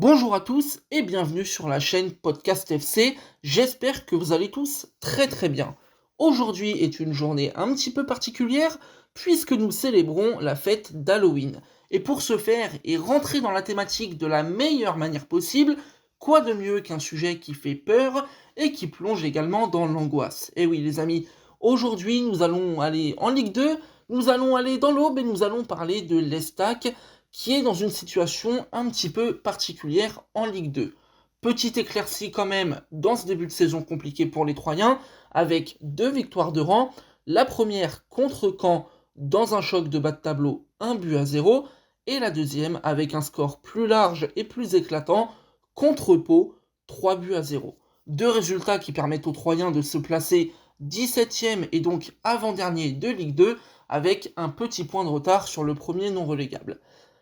Bonjour à tous et bienvenue sur la chaîne Podcast FC, j'espère que vous allez tous très bien. Aujourd'hui est une journée un petit peu particulière puisque nous célébrons la fête d'Halloween. Et pour ce faire et rentrer dans la thématique de la meilleure manière possible, quoi de mieux qu'un sujet qui fait peur et qui plonge également dans l'angoisse. Et oui les amis, aujourd'hui nous allons aller en Ligue 2, nous allons aller dans l'Aube et nous allons parler de l'Estac qui est dans une situation un petit peu particulière en Ligue 2. Petite éclaircie quand même dans ce début de saison compliqué pour les Troyens, avec 2 victoires de rang. La première contre Caen dans un choc de bas de tableau, 1-0, et la deuxième avec un score plus large et plus éclatant contre Pau, 3-0. Deux résultats qui permettent aux Troyens de se placer 17e et donc avant-dernier de Ligue 2, avec un petit point de retard sur le premier non relégable.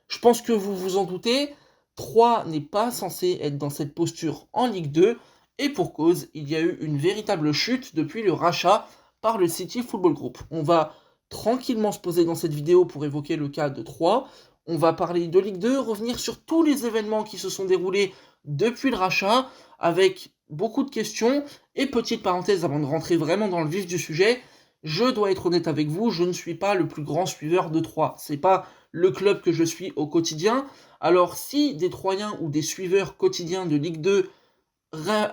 Je pense que vous vous en doutez, Troyes n'est pas censé être dans cette posture en Ligue 2, et pour cause, il y a eu une véritable chute depuis le rachat par le City Football Group. On va tranquillement se poser dans cette vidéo pour évoquer le cas de Troyes, on va parler de Ligue 2, revenir sur tous les événements qui se sont déroulés depuis le rachat, avec beaucoup de questions, et petite parenthèse avant de rentrer vraiment dans le vif du sujet, je dois être honnête avec vous, je ne suis pas le plus grand suiveur de Troyes. C'est pas le club que je suis au quotidien. Alors si des Troyens ou des suiveurs quotidiens de Ligue 2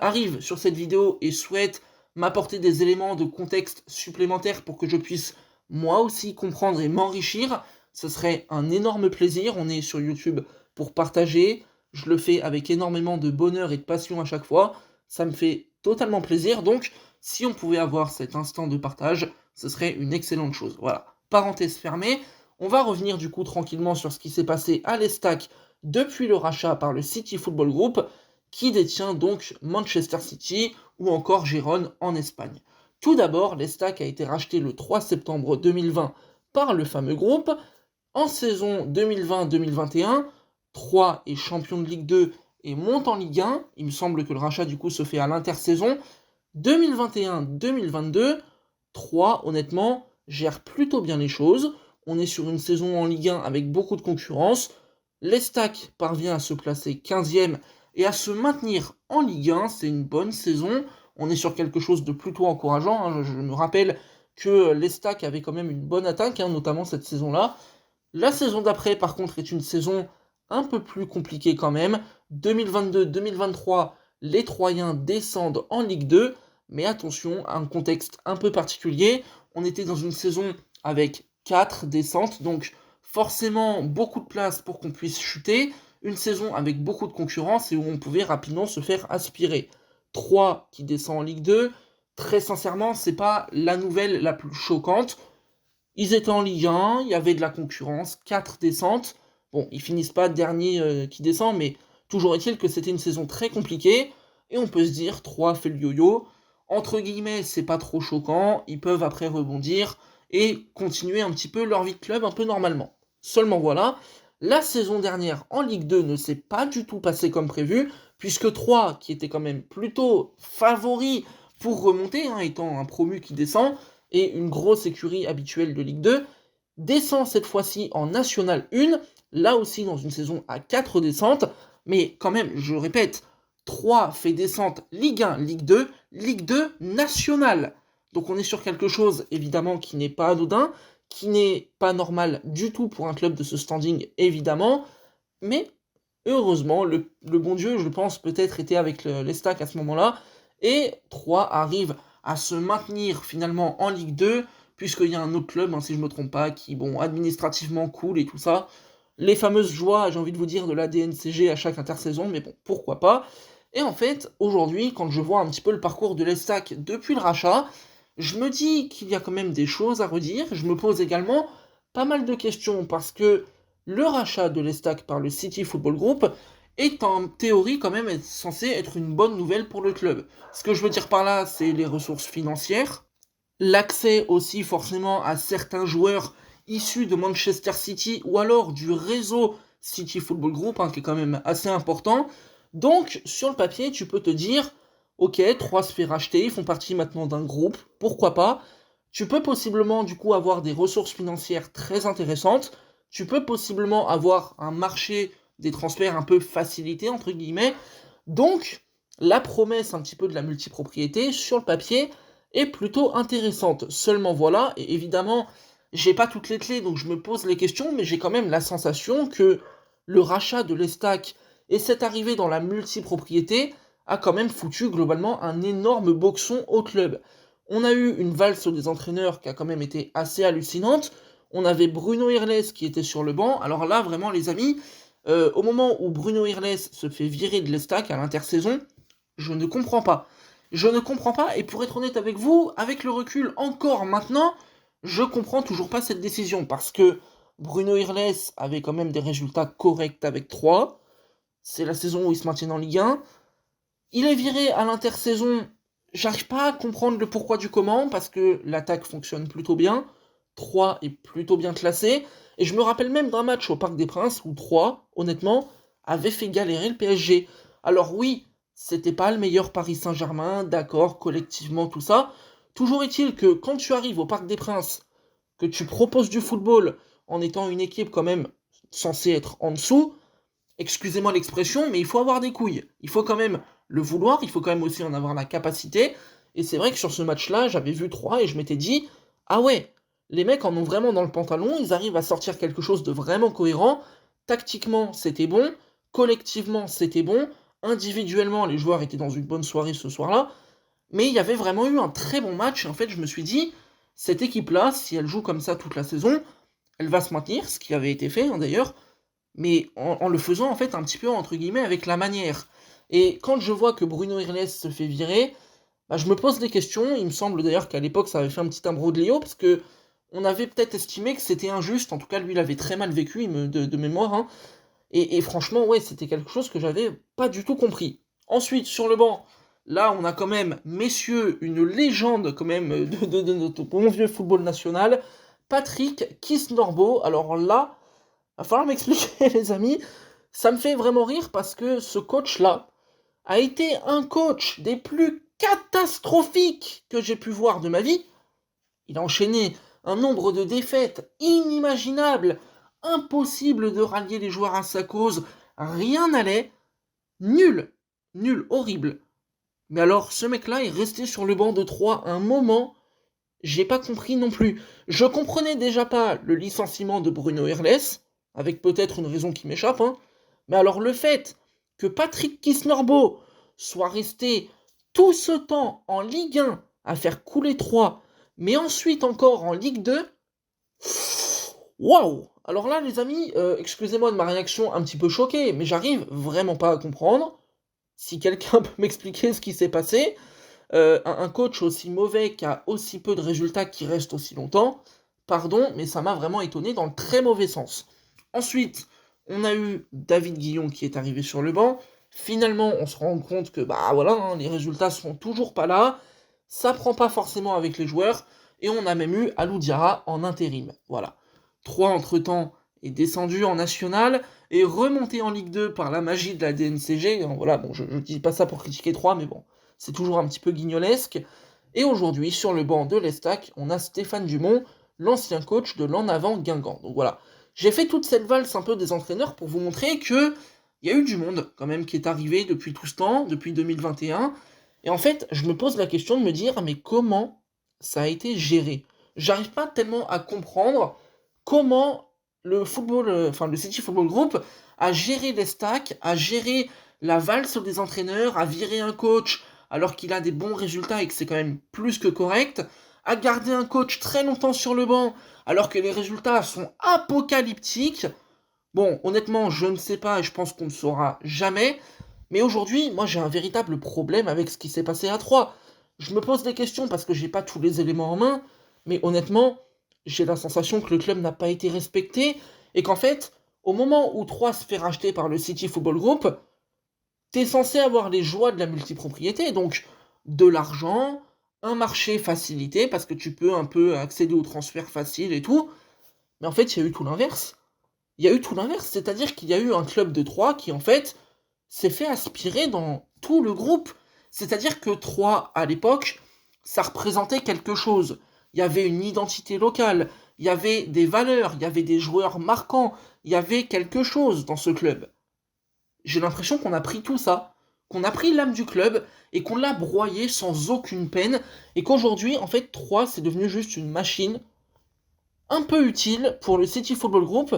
arrivent sur cette vidéo et souhaitent m'apporter des éléments de contexte supplémentaires pour que je puisse moi aussi comprendre et m'enrichir, ce serait un énorme plaisir. On est sur YouTube pour partager, je le fais avec énormément de bonheur et de passion à chaque fois, ça me fait totalement plaisir, donc si on pouvait avoir cet instant de partage, ce serait une excellente chose. Voilà, parenthèse fermée. On va revenir du coup tranquillement sur ce qui s'est passé à l'Estac depuis le rachat par le City Football Group, qui détient donc Manchester City ou encore Gérone en Espagne. Tout d'abord, l'Estac a été racheté le 3 septembre 2020 par le fameux groupe. En saison 2020-2021, Troyes est champion de Ligue 2 et monte en Ligue 1. Il me semble que le rachat du coup se fait à l'intersaison. 2021-2022, Troyes, honnêtement, gère plutôt bien les choses. On est sur une saison en Ligue 1 avec beaucoup de concurrence. L'Estac parvient à se placer 15e et à se maintenir en Ligue 1. C'est une bonne saison. On est sur quelque chose de plutôt encourageant. Je me rappelle que l'Estac avait quand même une bonne attaque, notamment cette saison-là. La saison d'après, par contre, est une saison un peu plus compliquée quand même. 2022-2023, les Troyens descendent en Ligue 2. Mais attention, un contexte un peu particulier. On était dans une saison avec 4 descentes, donc forcément beaucoup de place pour qu'on puisse chuter. Une saison avec beaucoup de concurrence et où on pouvait rapidement se faire aspirer. 3 qui descend en Ligue 2, très sincèrement, c'est pas la nouvelle la plus choquante. Ils étaient en Ligue 1, il y avait de la concurrence, 4 descentes. Bon, ils finissent pas dernier qui descend, mais toujours est-il que c'était une saison très compliquée. Et on peut se dire, 3 fait le yo-yo. Entre guillemets, c'est pas trop choquant. Ils peuvent après rebondir et continuer un petit peu leur vie de club un peu normalement. Seulement voilà, la saison dernière en Ligue 2 ne s'est pas du tout passée comme prévu, puisque 3, qui était quand même plutôt favori pour remonter, étant un promu qui descend, et une grosse écurie habituelle de Ligue 2, descend cette fois-ci en National 1, là aussi dans une saison à 4 descentes, mais quand même, je répète, 3 fait descente Ligue 1, Ligue 2 nationale. Donc on est sur quelque chose évidemment qui n'est pas anodin, qui n'est pas normal du tout pour un club de ce standing évidemment, mais heureusement, le bon Dieu, je pense, peut-être était avec l'Estac à ce moment-là, et 3 arrive à se maintenir finalement en Ligue 2, puisqu'il y a un autre club, si je ne me trompe pas, qui, bon, administrativement cool et tout ça. Les fameuses joies, j'ai envie de vous dire, de la DNCG à chaque intersaison, mais bon, pourquoi pas. Et en fait, aujourd'hui, quand je vois un petit peu le parcours de l'Estac depuis le rachat, je me dis qu'il y a quand même des choses à redire. Je me pose également pas mal de questions, parce que le rachat de l'Estac par le City Football Group est en théorie quand même censé être une bonne nouvelle pour le club. Ce que je veux dire par là, c'est les ressources financières, l'accès aussi forcément à certains joueurs issus de Manchester City ou alors du réseau City Football Group, qui est quand même assez important. Donc, sur le papier, tu peux te dire, ok, 3 se fait racheter, ils font partie maintenant d'un groupe, pourquoi pas. Tu peux possiblement du coup avoir des ressources financières très intéressantes, tu peux possiblement avoir un marché des transferts un peu facilités, entre guillemets. Donc, la promesse un petit peu de la multipropriété, sur le papier, est plutôt intéressante. Seulement voilà, et évidemment, j'ai pas toutes les clés, donc je me pose les questions, mais j'ai quand même la sensation que le rachat de l'Estac et cette arrivée dans la multipropriété a quand même foutu globalement un énorme boxon au club. On a eu une valse des entraîneurs qui a quand même été assez hallucinante. On avait Bruno Irles qui était sur le banc. Alors là, vraiment, les amis, au moment où Bruno Irles se fait virer de l'Estac à l'intersaison, je ne comprends pas. Je ne comprends pas, et pour être honnête avec vous, avec le recul encore maintenant, je comprends toujours pas cette décision, parce que Bruno Irles avait quand même des résultats corrects avec 3. C'est la saison où il se maintient en Ligue 1. Il est viré à l'intersaison. J'arrive pas à comprendre le pourquoi du comment, parce que l'attaque fonctionne plutôt bien. 3 est plutôt bien classé. Et je me rappelle même d'un match au Parc des Princes où 3, honnêtement, avait fait galérer le PSG. Alors oui, c'était pas le meilleur Paris Saint-Germain, d'accord, collectivement, tout ça. Toujours est-il que quand tu arrives au Parc des Princes, que tu proposes du football en étant une équipe quand même censée être en dessous, excusez-moi l'expression, mais il faut avoir des couilles. Il faut quand même le vouloir, il faut quand même aussi en avoir la capacité. Et c'est vrai que sur ce match-là, j'avais vu 3 et je m'étais dit, ah ouais, les mecs en ont vraiment dans le pantalon, ils arrivent à sortir quelque chose de vraiment cohérent. Tactiquement, c'était bon. Collectivement, c'était bon. Individuellement, les joueurs étaient dans une bonne soirée ce soir-là. Mais il y avait vraiment eu un très bon match. Et en fait, je me suis dit, cette équipe-là, si elle joue comme ça toute la saison, elle va se maintenir, ce qui avait été fait d'ailleurs, mais en le faisant en fait un petit peu entre guillemets avec la manière. Et quand je vois que Bruno Irles se fait virer, bah, je me pose des questions. Il me semble d'ailleurs qu'à l'époque ça avait fait un petit imbroglio, parce que on avait peut-être estimé que c'était injuste, en tout cas lui il avait très mal vécu de mémoire, hein. Et franchement ouais, c'était quelque chose que j'avais pas du tout compris. Ensuite sur le banc, là on a quand même, messieurs, une légende quand même de notre bon vieux football national, Patrick Kisnorbo. Alors là, va falloir m'expliquer, les amis. Ça me fait vraiment rire parce que ce coach-là a été un coach des plus catastrophiques que j'ai pu voir de ma vie. Il a enchaîné un nombre de défaites inimaginables, impossible de rallier les joueurs à sa cause, rien n'allait, nul, nul, horrible. Mais alors, ce mec-là est resté sur le banc de 3 un moment, j'ai pas compris non plus. Je comprenais déjà pas le licenciement de Bruno Irles, avec peut-être une raison qui m'échappe, hein. Mais alors le fait que Patrick Kisnorbo soit resté tout ce temps en Ligue 1 à faire couler 3, mais ensuite encore en Ligue 2, waouh! Alors là, les amis, excusez-moi de ma réaction un petit peu choquée, mais j'arrive vraiment pas à comprendre. Si quelqu'un peut m'expliquer ce qui s'est passé, un coach aussi mauvais qui a aussi peu de résultats qui reste aussi longtemps, pardon, mais ça m'a vraiment étonné dans le très mauvais sens. Ensuite, on a eu David Guillon qui est arrivé sur le banc. Finalement, on se rend compte que bah voilà, hein, les résultats sont toujours pas là, ça prend pas forcément avec les joueurs, et on a même eu Alou Diarra en intérim. Voilà. 3 entre-temps est descendu en national et remonté en Ligue 2 par la magie de la DNCG. Donc, voilà, bon, je dis pas ça pour critiquer 3, mais bon, c'est toujours un petit peu guignolesque. Et aujourd'hui, sur le banc de l'Estac, on a Stéphane Dumont, l'ancien coach de l'En Avant Guingamp. Donc voilà, j'ai fait toute cette valse un peu des entraîneurs pour vous montrer que il y a eu du monde quand même qui est arrivé depuis tout ce temps, depuis 2021. Et en fait, je me pose la question de me dire, mais comment ça a été géré? J'arrive pas tellement à comprendre comment le football, enfin le City Football Group a géré les stacks, a géré la valse des entraîneurs, a viré un coach alors qu'il a des bons résultats et que c'est quand même plus que correct, a gardé un coach très longtemps sur le banc alors que les résultats sont apocalyptiques. Bon, honnêtement, je ne sais pas et je pense qu'on ne saura jamais. Mais aujourd'hui, moi j'ai un véritable problème avec ce qui s'est passé à 3. Je me pose des questions parce que j'ai pas tous les éléments en main, mais honnêtement, j'ai la sensation que le club n'a pas été respecté et qu'en fait, au moment où 3 se fait racheter par le City Football Group, t'es censé avoir les joies de la multipropriété, donc de l'argent, un marché facilité parce que tu peux un peu accéder aux transferts faciles et tout. Mais en fait, il y a eu tout l'inverse. Il y a eu tout l'inverse, c'est-à-dire qu'il y a eu un club de 3 qui en fait s'est fait aspirer dans tout le groupe. C'est-à-dire que 3 à l'époque, ça représentait quelque chose. Il y avait une identité locale, il y avait des valeurs, il y avait des joueurs marquants, il y avait quelque chose dans ce club. j'ai l'impression qu'on a pris tout ça, qu'on a pris l'âme du club et qu'on l'a broyé sans aucune peine, et qu'aujourd'hui, en fait, 3, c'est devenu juste une machine un peu utile pour le City Football Group.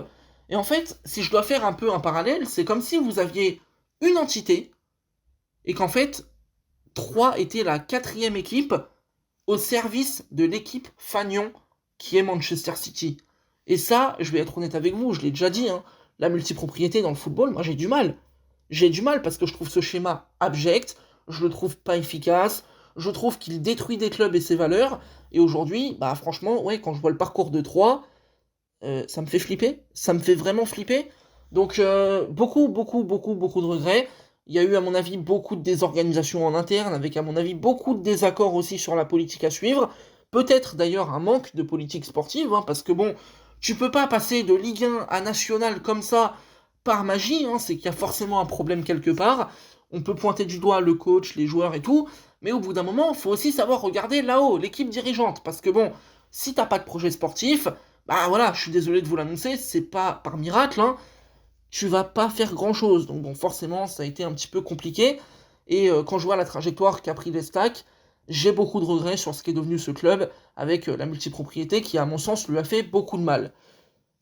Et en fait, si je dois faire un peu un parallèle, c'est comme si vous aviez une entité et qu'en fait, 3 était la 4e équipe au service de l'équipe fanion qui est Manchester City. Et ça, je vais être honnête avec vous, je l'ai déjà dit, hein, la multipropriété dans le football, moi j'ai du mal. J'ai du mal parce que je trouve ce schéma abject, je le trouve pas efficace, je trouve qu'il détruit des clubs et ses valeurs, et aujourd'hui, bah franchement, ouais, quand je vois le parcours de 3, ça me fait flipper, ça me fait vraiment flipper. Donc beaucoup de regrets. Il y a eu à mon avis beaucoup de désorganisation en interne, avec à mon avis beaucoup de désaccords aussi sur la politique à suivre. Peut-être d'ailleurs un manque de politique sportive, hein, parce que bon, tu peux pas passer de Ligue 1 à National comme ça par magie, hein, c'est qu'il y a forcément un problème quelque part. On peut pointer du doigt le coach, les joueurs et tout, mais au bout d'un moment, il faut aussi savoir regarder là-haut, l'équipe dirigeante, parce que bon, si t'as pas de projet sportif, bah voilà, je suis désolé de vous l'annoncer, c'est pas par miracle, hein, tu vas pas faire grand chose. Donc bon, forcément, ça a été un petit peu compliqué. Et quand je vois la trajectoire qu'a pris l'Estac, j'ai beaucoup de regrets sur ce qu'est devenu ce club, avec la multipropriété qui, à mon sens, lui a fait beaucoup de mal.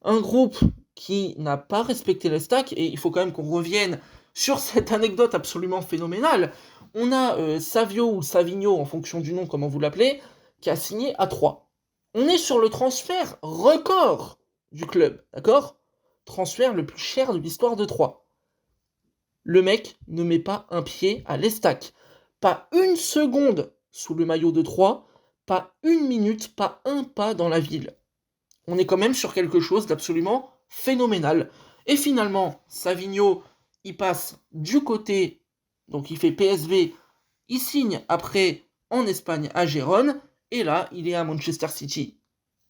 Un groupe qui n'a pas respecté l'Estac, et il faut quand même qu'on revienne sur cette anecdote absolument phénoménale. On a Savio ou Savigno, en fonction du nom, comment vous l'appelez, qui a signé à 3. On est sur le transfert record du club, d'accord? Transfert le plus cher de l'histoire de 3. Le mec ne met pas un pied à l'Estac. Pas une seconde sous le maillot de 3, pas une minute, pas un pas dans la ville. On est quand même sur quelque chose d'absolument phénoménal. Et finalement, Savigno, il passe du côté, donc il fait PSV, il signe après en Espagne à Gérone, et là, il est à Manchester City.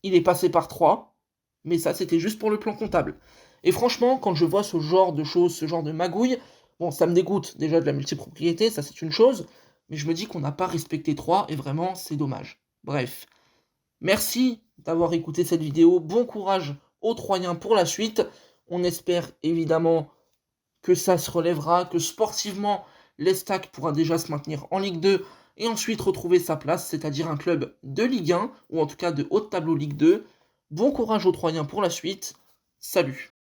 Il est passé par 3, mais ça, c'était juste pour le plan comptable. Et franchement, quand je vois ce genre de choses, ce genre de magouille, bon, ça me dégoûte déjà de la multipropriété, ça c'est une chose, mais je me dis qu'on n'a pas respecté 3, et vraiment, c'est dommage. Bref. Merci d'avoir écouté cette vidéo. Bon courage aux Troyens pour la suite. On espère évidemment que ça se relèvera, que sportivement, l'Estac pourra déjà se maintenir en Ligue 2 et ensuite retrouver sa place, c'est-à-dire un club de Ligue 1, ou en tout cas de haut de tableau Ligue 2. Bon courage aux Troyens pour la suite. Salut!